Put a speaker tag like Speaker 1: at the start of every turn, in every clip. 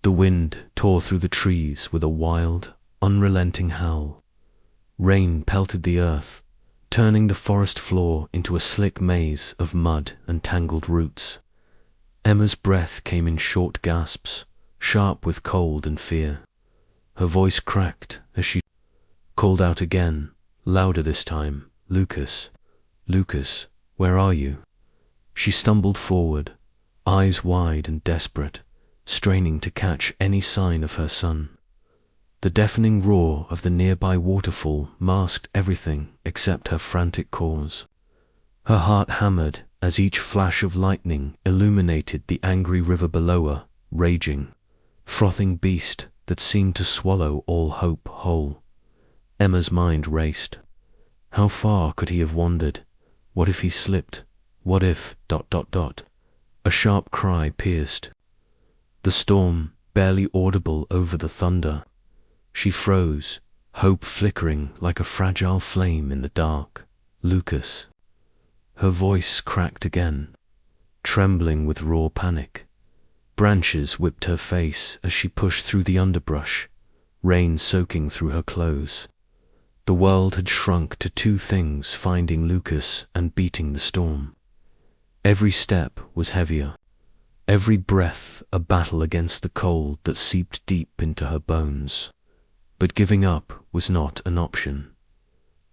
Speaker 1: The wind tore through the trees with a wild, unrelenting howl. Rain pelted the earth, turning the forest floor into a slick maze of mud and tangled roots. Emma's breath came in short gasps, sharp with cold and fear. Her voice cracked as she called out again, louder this time, "Lucas, Lucas, where are you?" She stumbled forward, eyes wide and desperate, straining to catch any sign of her son. The deafening roar of the nearby waterfall masked everything except her frantic calls. Her heart hammered as each flash of lightning illuminated the angry river below her, raging, frothing beast that seemed to swallow all hope whole. Emma's mind raced. How far could he have wandered? What if he slipped? What if... A sharp cry pierced the storm, barely audible over the thunder. She froze, hope flickering like a fragile flame in the dark. "Lucas." Her voice cracked again, trembling with raw panic. Branches whipped her face as she pushed through the underbrush, rain soaking through her clothes. The world had shrunk to two things: finding Lucas and beating the storm. Every step was heavier, every breath a battle against the cold that seeped deep into her bones. But giving up was not an option.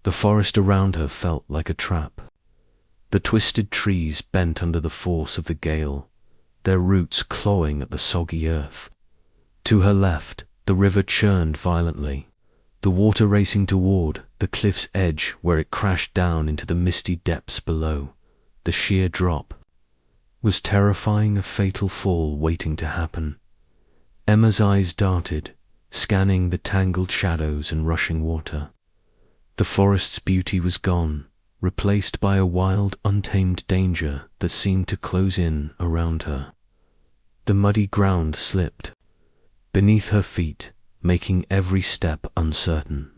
Speaker 1: The forest around her felt like a trap. The twisted trees bent under the force of the gale, their roots clawing at the soggy earth. To her left, the river churned violently, the water racing toward the cliff's edge where it crashed down into the misty depths below. The sheer drop was terrifying, a fatal fall waiting to happen. Emma's eyes darted, scanning the tangled shadows and rushing water. The forest's beauty was gone, replaced by a wild, untamed danger that seemed to close in around her. The muddy ground slipped beneath her feet, making every step uncertain.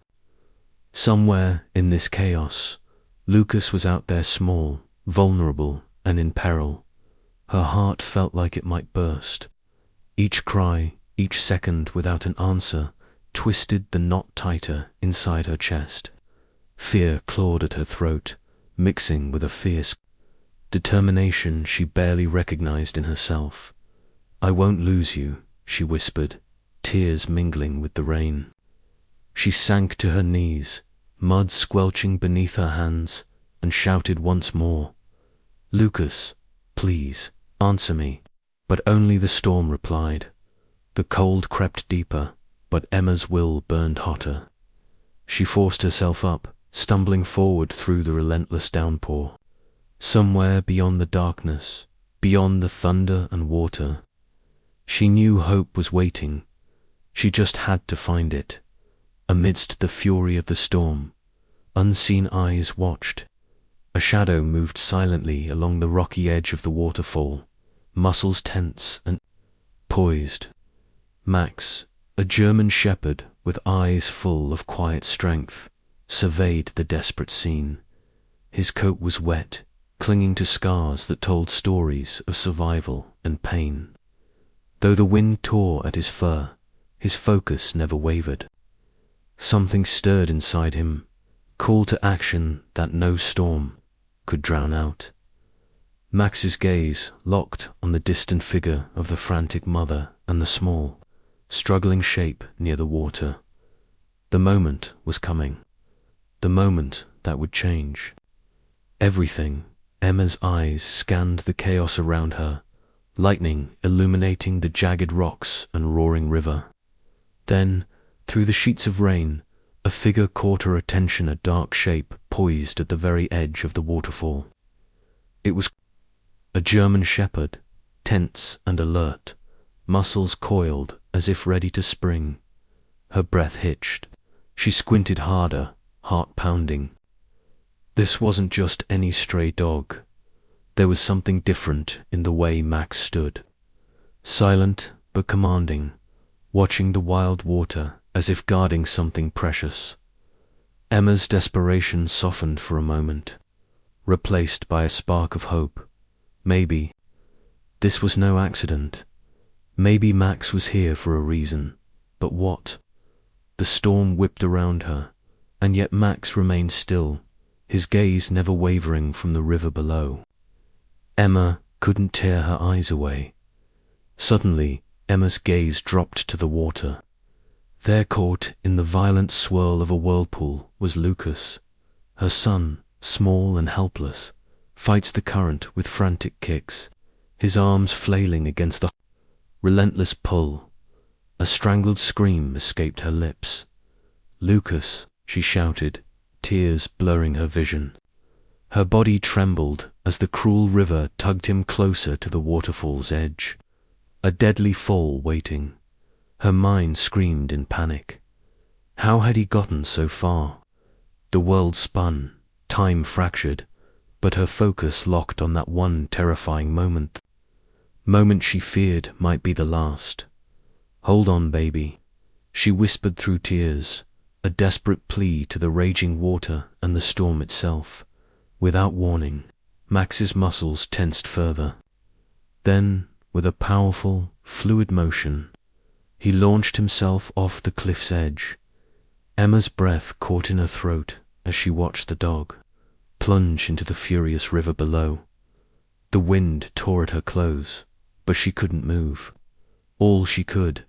Speaker 1: Somewhere in this chaos, Lucas was out there, small, vulnerable, and in peril. Her heart felt like it might burst. Each cry, each second without an answer, twisted the knot tighter inside her chest. Fear clawed at her throat, mixing with a fierce determination she barely recognized in herself. "I won't lose you," she whispered, tears mingling with the rain. She sank to her knees, mud squelching beneath her hands, and shouted once more, "Lucas, please, answer me." But only the storm replied. The cold crept deeper, but Emma's will burned hotter. She forced herself up, stumbling forward through the relentless downpour. Somewhere beyond the darkness, beyond the thunder and water, she knew hope was waiting. She just had to find it. Amidst the fury of the storm, unseen eyes watched. A shadow moved silently along the rocky edge of the waterfall, muscles tense and poised. Max, a German shepherd with eyes full of quiet strength, surveyed the desperate scene. His coat was wet, clinging to scars that told stories of survival and pain. Though the wind tore at his fur, his focus never wavered. Something stirred inside him, call to action that no storm could drown out. Max's gaze locked on the distant figure of the frantic mother and the small, struggling shape near the water. The moment was coming, the moment that would change everything. Emma's eyes scanned the chaos around her, lightning illuminating the jagged rocks and roaring river. Then, through the sheets of rain, a figure caught her attention, a dark shape poised at the very edge of the waterfall. It was a German shepherd, tense and alert, muscles coiled as if ready to spring. Her breath hitched. She squinted harder, heart pounding. This wasn't just any stray dog. There was something different in the way Max stood. Silent but commanding, watching the wild water as if guarding something precious. Emma's desperation softened for a moment, replaced by a spark of hope. Maybe this was no accident. Maybe Max was here for a reason, but what? The storm whipped around her, and yet Max remained still, his gaze never wavering from the river below. Emma couldn't tear her eyes away. Suddenly, Emma's gaze dropped to the water. There, caught in the violent swirl of a whirlpool, was Lucas. Her son, small and helpless, fights the current with frantic kicks, his arms flailing against the relentless pull. A strangled scream escaped her lips. "Lucas," she shouted, tears blurring her vision. Her body trembled as the cruel river tugged him closer to the waterfall's edge. A deadly fall waiting. Her mind screamed in panic. How had he gotten so far? The world spun, time fractured, but her focus locked on that one terrifying moment she feared might be the last. "Hold on, baby," she whispered through tears, a desperate plea to the raging water and the storm itself. Without warning, Max's muscles tensed further. Then, with a powerful, fluid motion, he launched himself off the cliff's edge. Emma's breath caught in her throat as she watched the dog plunge into the furious river below. The wind tore at her clothes, but she couldn't move. All she could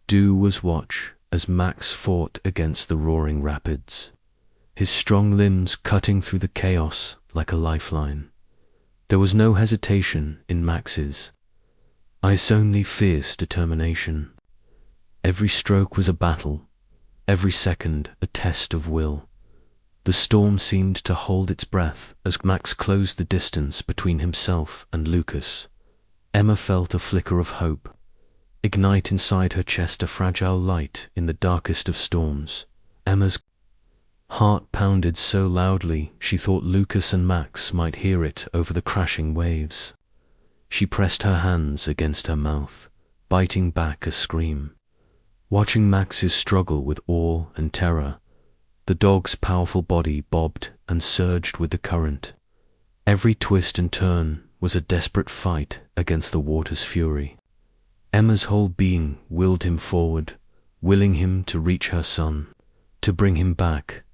Speaker 1: do was watch as Max fought against the roaring rapids, his strong limbs cutting through the chaos like a lifeline. There was no hesitation in Max's eyes, only fierce determination. Every stroke was a battle, every second a test of will. The storm seemed to hold its breath as Max closed the distance between himself and Lucas. Emma felt a flicker of hope ignite inside her chest, a fragile light in the darkest of storms. Emma's heart pounded so loudly she thought Lucas and Max might hear it over the crashing waves. She pressed her hands against her mouth, biting back a scream. Watching Max's struggle with awe and terror, the dog's powerful body bobbed and surged with the current. Every twist and turn was a desperate fight against the water's fury. Emma's whole being willed him forward, willing him to reach her son, to bring him back.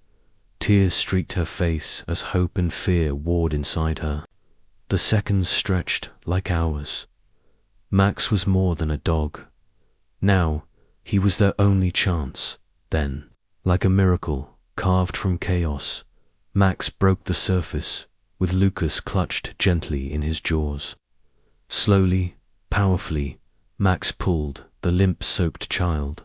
Speaker 1: Tears streaked her face as hope and fear warred inside her. The seconds stretched like hours. Max was more than a dog. Now, he was their only chance. Then, like a miracle carved from chaos, Max broke the surface, with Lucas clutched gently in his jaws. Slowly, powerfully, Max pulled the limp-soaked child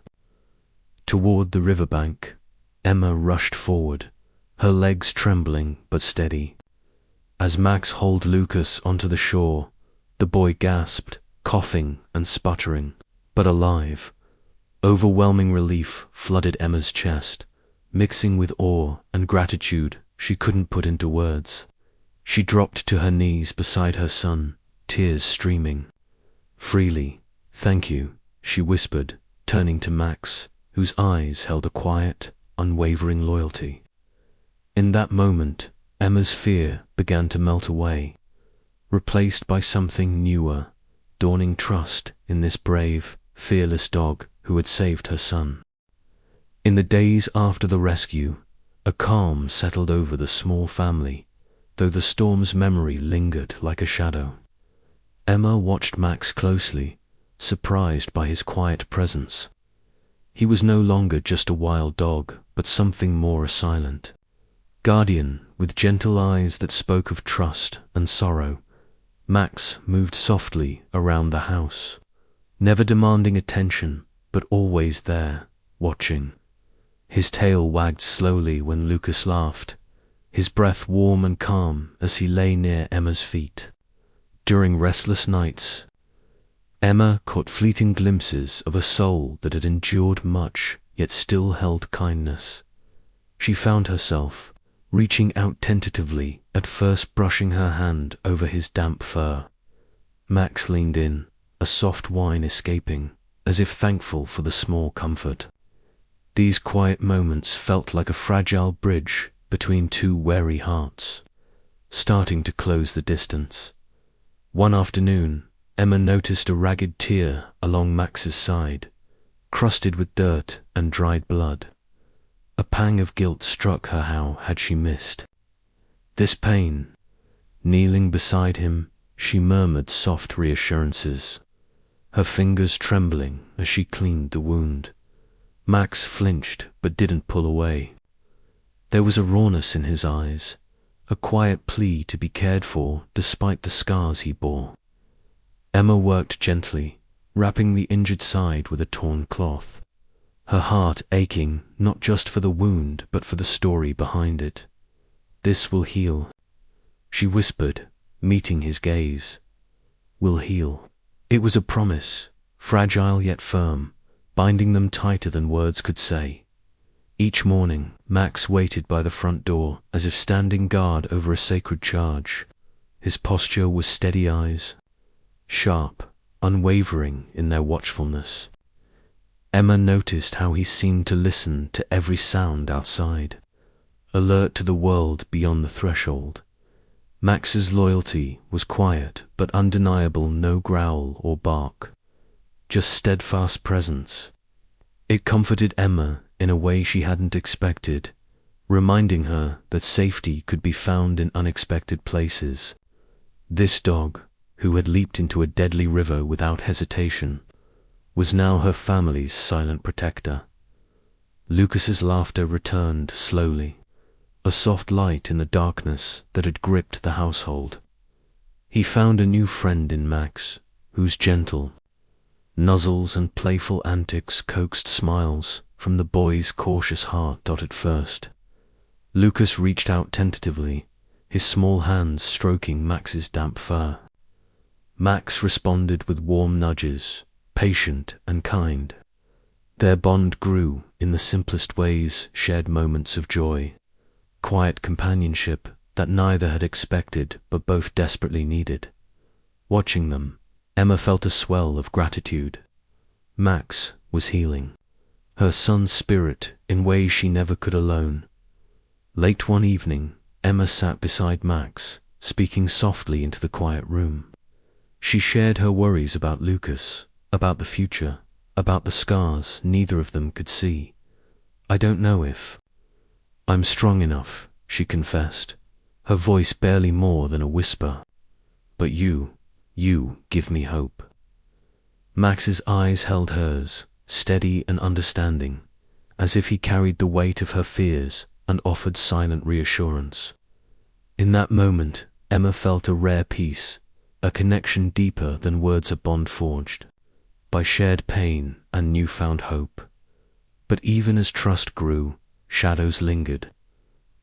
Speaker 1: toward the riverbank. Emma rushed forward, her legs trembling but steady. As Max hauled Lucas onto the shore, the boy gasped, coughing and sputtering, but alive. Overwhelming relief flooded Emma's chest, mixing with awe and gratitude she couldn't put into words. She dropped to her knees beside her son, tears streaming. "Freely, thank you," she whispered, turning to Max, whose eyes held a quiet, unwavering loyalty. In that moment, Emma's fear began to melt away, replaced by something newer, dawning trust in this brave, fearless dog who had saved her son. In the days after the rescue, a calm settled over the small family, though the storm's memory lingered like a shadow. Emma watched Max closely, surprised by his quiet presence. He was no longer just a wild dog, but something more silent. Guardian, with gentle eyes that spoke of trust and sorrow, Max moved softly around the house, never demanding attention, but always there, watching. His tail wagged slowly when Lucas laughed, his breath warm and calm as he lay near Emma's feet. During restless nights, Emma caught fleeting glimpses of a soul that had endured much, yet still held kindness. She found herself reaching out tentatively, at first brushing her hand over his damp fur. Max leaned in, a soft whine escaping, as if thankful for the small comfort. These quiet moments felt like a fragile bridge between two wary hearts, starting to close the distance. One afternoon, Emma noticed a ragged tear along Max's side, crusted with dirt and dried blood. A pang of guilt struck her. How had she missed this pain? Kneeling beside him, she murmured soft reassurances, her fingers trembling as she cleaned the wound. Max flinched but didn't pull away. There was a rawness in his eyes, a quiet plea to be cared for despite the scars he bore. Emma worked gently, wrapping the injured side with a torn cloth, her heart aching not just for the wound but for the story behind it. "This will heal," she whispered, meeting his gaze. "Will heal." It was a promise, fragile yet firm, binding them tighter than words could say. Each morning, Max waited by the front door as if standing guard over a sacred charge. His posture was steady eyes, sharp, unwavering in their watchfulness. Emma noticed how he seemed to listen to every sound outside, alert to the world beyond the threshold. Max's loyalty was quiet but undeniable, no growl or bark, just steadfast presence. It comforted Emma in a way she hadn't expected, reminding her that safety could be found in unexpected places. This dog, who had leaped into a deadly river without hesitation, was now her family's silent protector. Lucas's laughter returned slowly, a soft light in the darkness that had gripped the household. He found a new friend in Max, whose gentle nuzzles and playful antics coaxed smiles from the boy's cautious heart. At first, Lucas reached out tentatively, his small hands stroking Max's damp fur. Max responded with warm nudges, patient and kind. Their bond grew in the simplest ways, shared moments of joy, quiet companionship that neither had expected but both desperately needed. Watching them, Emma felt a swell of gratitude. Max was healing her son's spirit in ways she never could alone. Late one evening, Emma sat beside Max, speaking softly into the quiet room. She shared her worries about Lucas, about the future, about the scars neither of them could see. "I don't know if I'm strong enough," she confessed, her voice barely more than a whisper. "But you give me hope." Max's eyes held hers, steady and understanding, as if he carried the weight of her fears and offered silent reassurance. In that moment, Emma felt a rare peace, a connection deeper than words, a bond forged by shared pain and newfound hope. But even as trust grew, shadows lingered.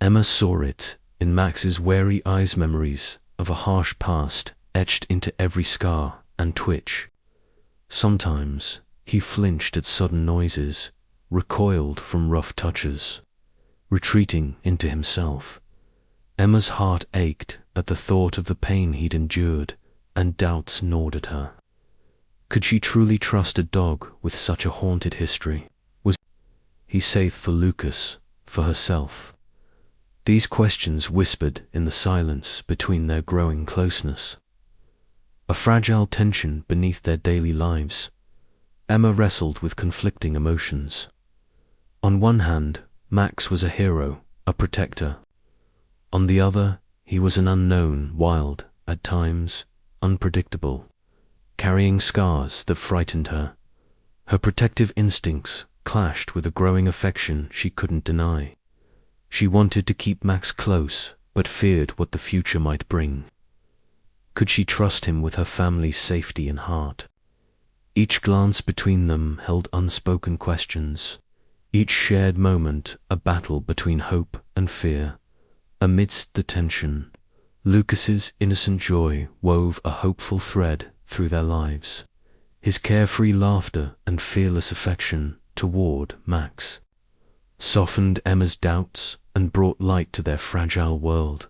Speaker 1: Emma saw it in Max's wary eyes, memories of a harsh past etched into every scar and twitch. Sometimes he flinched at sudden noises, recoiled from rough touches, retreating into himself. Emma's heart ached at the thought of the pain he'd endured, and doubts gnawed at her. Could she truly trust a dog with such a haunted history? Was he safe for Lucas, for herself? These questions whispered in the silence between their growing closeness, a fragile tension beneath their daily lives. Emma wrestled with conflicting emotions. On one hand, Max was a hero, a protector. On the other, he was an unknown, wild, at times, unpredictable, carrying scars that frightened her. Her protective instincts clashed with a growing affection she couldn't deny. She wanted to keep Max close, but feared what the future might bring. Could she trust him with her family's safety in heart? Each glance between them held unspoken questions, each shared moment a battle between hope and fear. Amidst the tension, Lucas's innocent joy wove a hopeful thread through their lives, his carefree laughter and fearless affection toward Max softened Emma's doubts and brought light to their fragile world.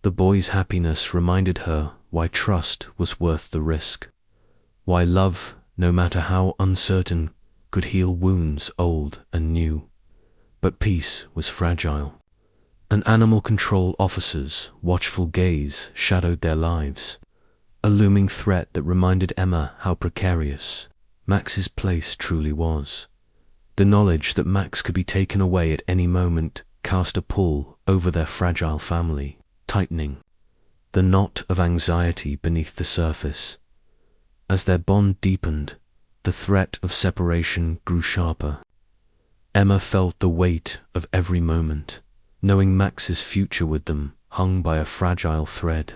Speaker 1: The boy's happiness reminded her why trust was worth the risk, why love, no matter how uncertain, could heal wounds old and new. But peace was fragile. An animal control officer's watchful gaze shadowed their lives, a looming threat that reminded Emma how precarious Max's place truly was. The knowledge that Max could be taken away at any moment cast a pull over their fragile family, tightening the knot of anxiety beneath the surface. As their bond deepened, the threat of separation grew sharper. Emma felt the weight of every moment, knowing Max's future with them hung by a fragile thread.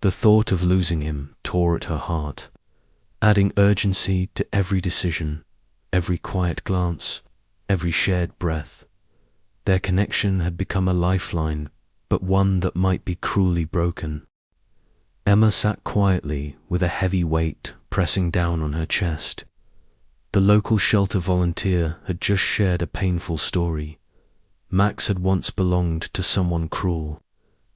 Speaker 1: The thought of losing him tore at her heart, adding urgency to every decision, every quiet glance, every shared breath. Their connection had become a lifeline, but one that might be cruelly broken. Emma sat quietly with a heavy weight pressing down on her chest. The local shelter volunteer had just shared a painful story. Max had once belonged to someone cruel,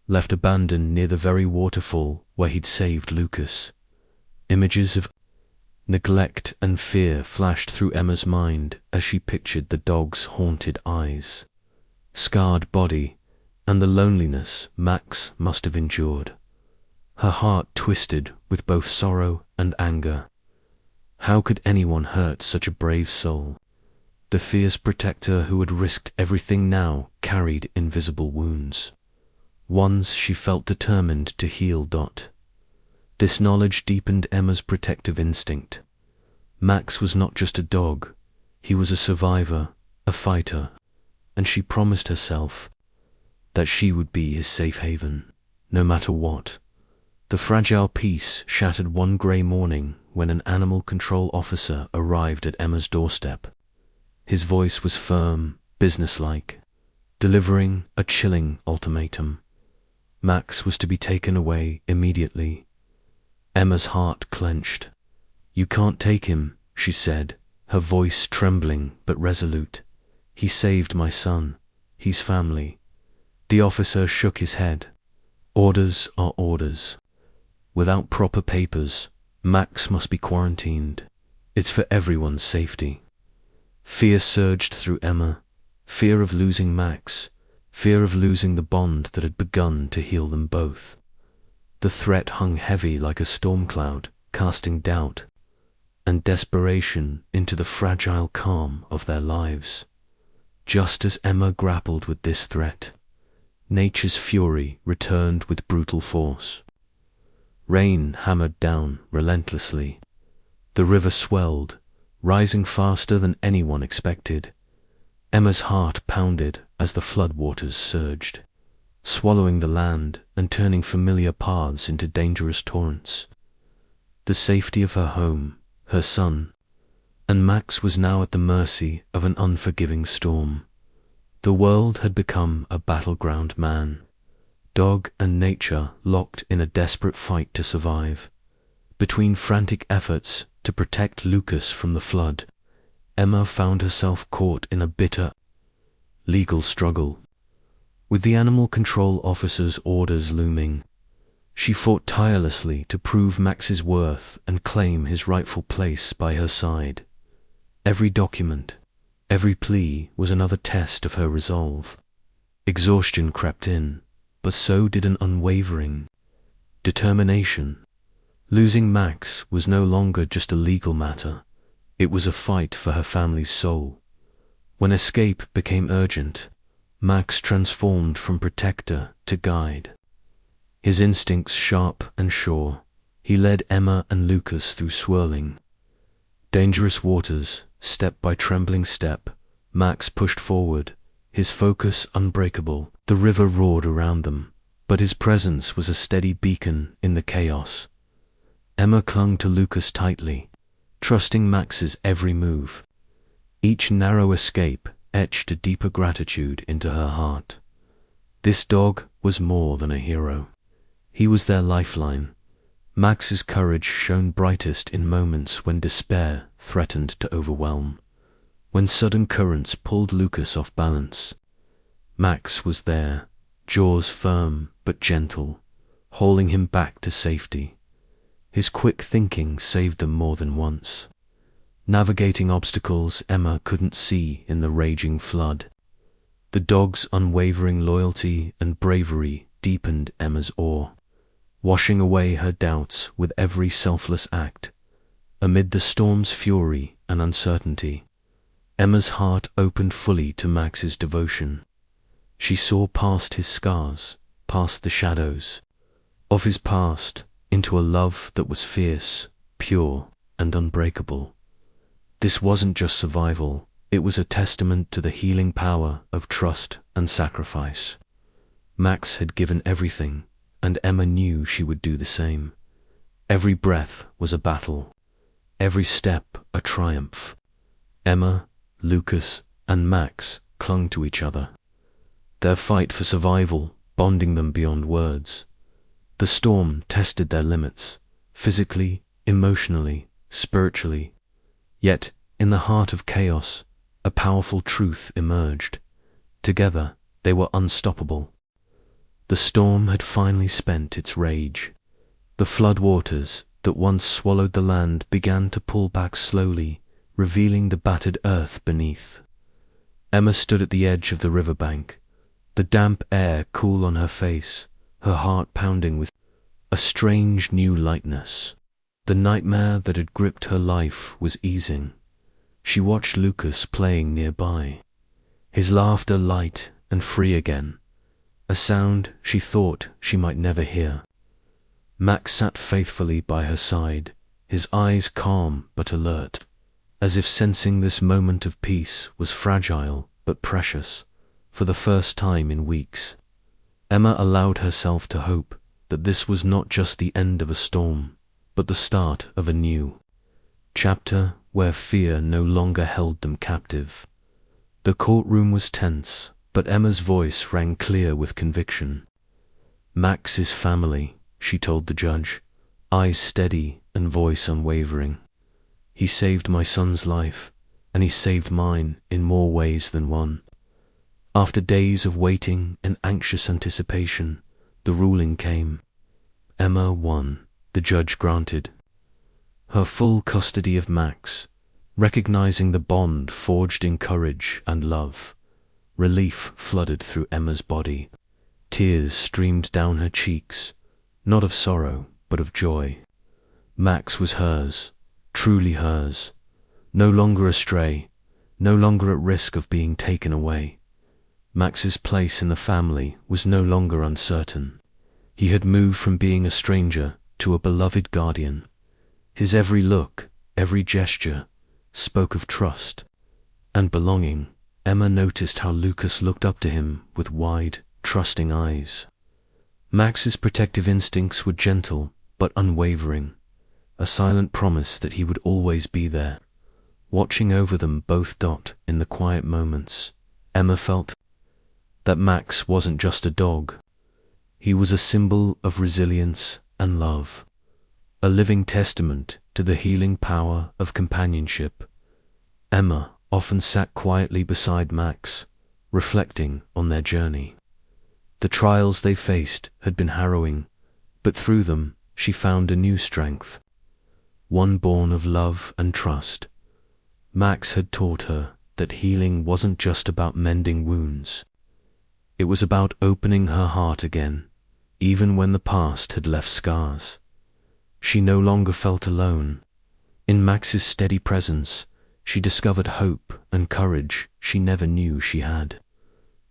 Speaker 1: left abandoned near the very waterfall where he'd saved Lucas. Images of neglect and fear flashed through Emma's mind as she pictured the dog's haunted eyes, scarred body, and the loneliness Max must have endured. Her heart twisted with both sorrow and anger. How could anyone hurt such a brave soul? The fierce protector who had risked everything now carried invisible wounds, ones she felt determined to heal. This knowledge deepened Emma's protective instinct. Max was not just a dog, he was a survivor, a fighter, and she promised herself that she would be his safe haven, no matter what. The fragile peace shattered one grey morning when an animal control officer arrived at Emma's doorstep. His voice was firm, businesslike, delivering a chilling ultimatum. Max was to be taken away immediately. Emma's heart clenched. "You can't take him," she said, her voice trembling but resolute. "He saved my son. He's family." The officer shook his head. "Orders are orders. Without proper papers, Max must be quarantined. It's for everyone's safety." Fear surged through Emma, fear of losing Max, fear of losing the bond that had begun to heal them both. The threat hung heavy like a storm cloud, casting doubt and desperation into the fragile calm of their lives. Just as Emma grappled with this threat, nature's fury returned with brutal force. Rain hammered down relentlessly. The river swelled, rising faster than anyone expected. Emma's heart pounded as the floodwaters surged, swallowing the land and turning familiar paths into dangerous torrents. The safety of her home, her son, and Max was now at the mercy of an unforgiving storm. The world had become a battleground, man, dog and nature locked in a desperate fight to survive. Between frantic efforts to protect Lucas from the flood, Emma found herself caught in a bitter legal struggle. With the animal control officer's orders looming, she fought tirelessly to prove Max's worth and claim his rightful place by her side. Every document, every plea was another test of her resolve. Exhaustion crept in, but so did an unwavering determination. Losing Max was no longer just a legal matter, it was a fight for her family's soul. When escape became urgent, Max transformed from protector to guide. His instincts sharp and sure, he led Emma and Lucas through swirling, dangerous waters. Step by trembling step, Max pushed forward, his focus unbreakable. The river roared around them, but his presence was a steady beacon in the chaos. Emma clung to Lucas tightly, trusting Max's every move. Each narrow escape etched a deeper gratitude into her heart. This dog was more than a hero. He was their lifeline. Max's courage shone brightest in moments when despair threatened to overwhelm. When sudden currents pulled Lucas off balance, Max was there, jaws firm but gentle, hauling him back to safety. His quick thinking saved them more than once, navigating obstacles Emma couldn't see in the raging flood. The dog's unwavering loyalty and bravery deepened Emma's awe. washing away her doubts with every selfless act. Amid the storm's fury and uncertainty, Emma's heart opened fully to Max's devotion. She saw past his scars, past the shadows of his past, into a love that was fierce, pure, and unbreakable. This wasn't just survival, it was a testament to the healing power of trust and sacrifice. Max had given everything, and Emma knew she would do the same. Every breath was a battle, every step a triumph. Emma, Lucas, and Max clung to each other, their fight for survival bonding them beyond words. The storm tested their limits, physically, emotionally, spiritually. Yet, in the heart of chaos, a powerful truth emerged. Together, they were unstoppable. The storm had finally spent its rage. The floodwaters that once swallowed the land began to pull back slowly, revealing the battered earth beneath. Emma stood at the edge of the riverbank, the damp air cool on her face, her heart pounding with a strange new lightness. The nightmare that had gripped her life was easing. She watched Lucas playing nearby, his laughter light and free again, a sound she thought she might never hear. Max sat faithfully by her side, his eyes calm but alert, as if sensing this moment of peace was fragile but precious. For the first time in weeks, Emma allowed herself to hope that this was not just the end of a storm, but the start of a new chapter where fear no longer held them captive. The courtroom was tense, but Emma's voice rang clear with conviction. "Max is family," she told the judge, eyes steady and voice unwavering. "He saved my son's life, and he saved mine in more ways than one." After days of waiting and anxious anticipation, the ruling came. Emma won. The judge granted her full custody of Max, recognizing the bond forged in courage and love. Relief flooded through Emma's body. Tears streamed down her cheeks, not of sorrow, but of joy. Max was hers, truly hers, no longer astray, no longer at risk of being taken away. Max's place in the family was no longer uncertain. He had moved from being a stranger to a beloved guardian. His every look, every gesture, spoke of trust and belonging. Emma noticed how Lucas looked up to him with wide, trusting eyes. Max's protective instincts were gentle but unwavering, a silent promise that he would always be there, watching over them both. In the quiet moments, Emma felt that Max wasn't just a dog. He was a symbol of resilience and love, a living testament to the healing power of companionship. Emma often sat quietly beside Max, reflecting on their journey. The trials they faced had been harrowing, but through them she found a new strength, one born of love and trust. Max had taught her that healing wasn't just about mending wounds. It was about opening her heart again, even when the past had left scars. She no longer felt alone. In Max's steady presence, she discovered hope and courage she never knew she had.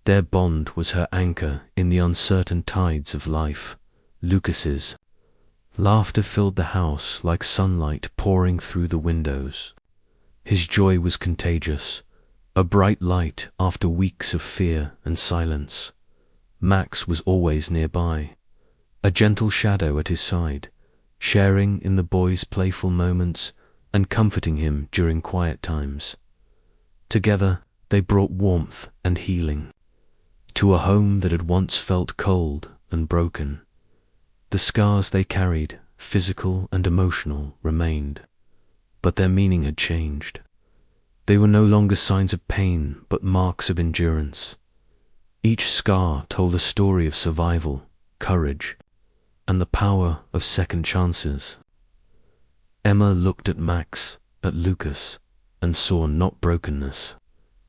Speaker 1: Their bond was her anchor in the uncertain tides of life. Lucas's laughter filled the house like sunlight pouring through the windows. His joy was contagious, a bright light after weeks of fear and silence. Max was always nearby, a gentle shadow at his side, sharing in the boy's playful moments and comforting him during quiet times. Together, they brought warmth and healing to a home that had once felt cold and broken. The scars they carried, physical and emotional, remained, but their meaning had changed. They were no longer signs of pain, but marks of endurance. Each scar told a story of survival, courage, and the power of second chances. Emma looked at Max, at Lucas, and saw not brokenness,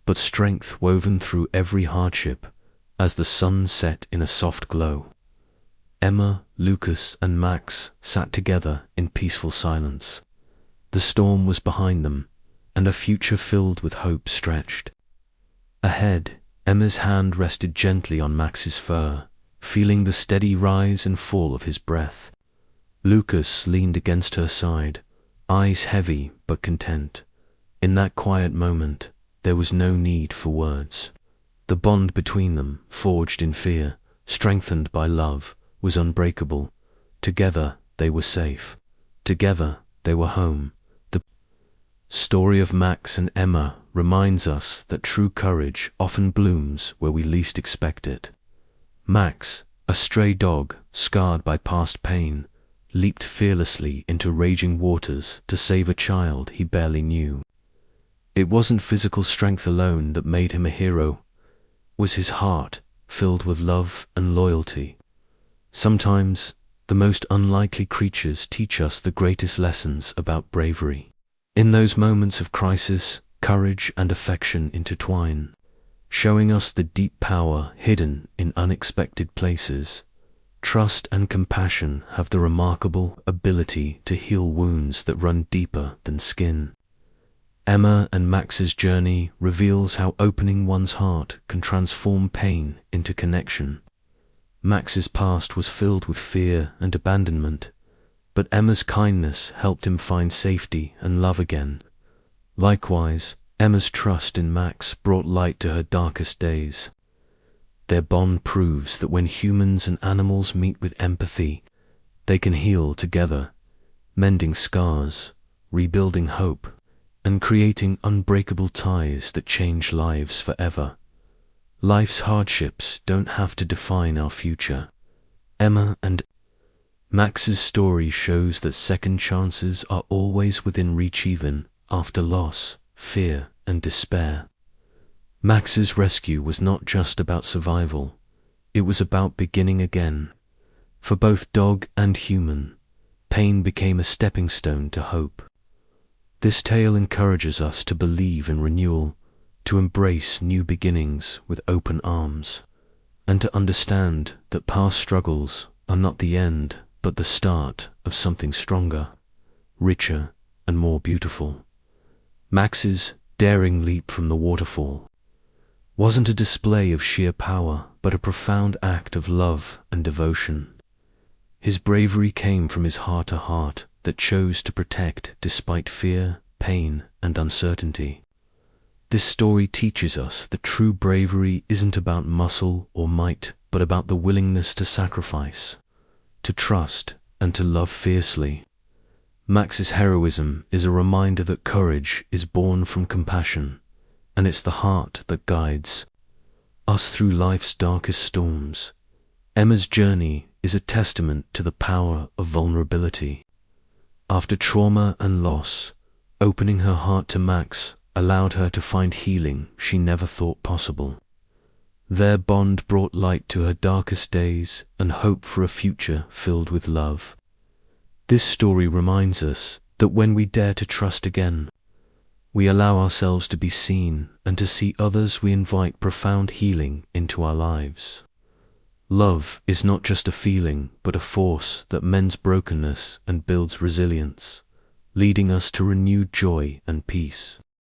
Speaker 1: but strength woven through every hardship as the sun set in a soft glow. Emma, Lucas, and Max sat together in peaceful silence. The storm was behind them, and a future filled with hope stretched. Ahead, Emma's hand rested gently on Max's fur, feeling the steady rise and fall of his breath. Lucas leaned against her side, eyes heavy but content. In that quiet moment, there was no need for words. The bond between them, forged in fear, strengthened by love, was unbreakable. Together they were safe. Together they were home. The story of Max and Emma reminds us that true courage often blooms where we least expect it. Max, a stray dog scarred by past pain, leaped fearlessly into raging waters to save a child he barely knew. It wasn't physical strength alone that made him a hero. It was his heart, filled with love and loyalty. Sometimes, the most unlikely creatures teach us the greatest lessons about bravery. In those moments of crisis, courage and affection intertwine, showing us the deep power hidden in unexpected places. Trust and compassion have the remarkable ability to heal wounds that run deeper than skin. Emma and Max's journey reveals how opening one's heart can transform pain into connection. Max's past was filled with fear and abandonment, but Emma's kindness helped him find safety and love again. Likewise, Emma's trust in Max brought light to her darkest days. Their bond proves that when humans and animals meet with empathy, they can heal together, mending scars, rebuilding hope, and creating unbreakable ties that change lives forever. Life's hardships don't have to define our future. Emma and Max's story shows that second chances are always within reach even after loss, fear, and despair. Max's rescue was not just about survival, it was about beginning again. For both dog and human, pain became a stepping stone to hope. This tale encourages us to believe in renewal, to embrace new beginnings with open arms, and to understand that past struggles are not the end, but the start of something stronger, richer, and more beautiful. Max's daring leap from the waterfall wasn't a display of sheer power, but a profound act of love and devotion. His bravery came from his heart-to-heart that chose to protect despite fear, pain, and uncertainty. This story teaches us that true bravery isn't about muscle or might, but about the willingness to sacrifice, to trust, and to love fiercely. Max's heroism is a reminder that courage is born from compassion, and it's the heart that guides us through life's darkest storms. Emma's journey is a testament to the power of vulnerability. After trauma and loss, opening her heart to Max allowed her to find healing she never thought possible. Their bond brought light to her darkest days and hope for a future filled with love. This story reminds us that when we dare to trust again, we allow ourselves to be seen, and to see others, we invite profound healing into our lives. Love is not just a feeling, but a force that mends brokenness and builds resilience, leading us to renewed joy and peace.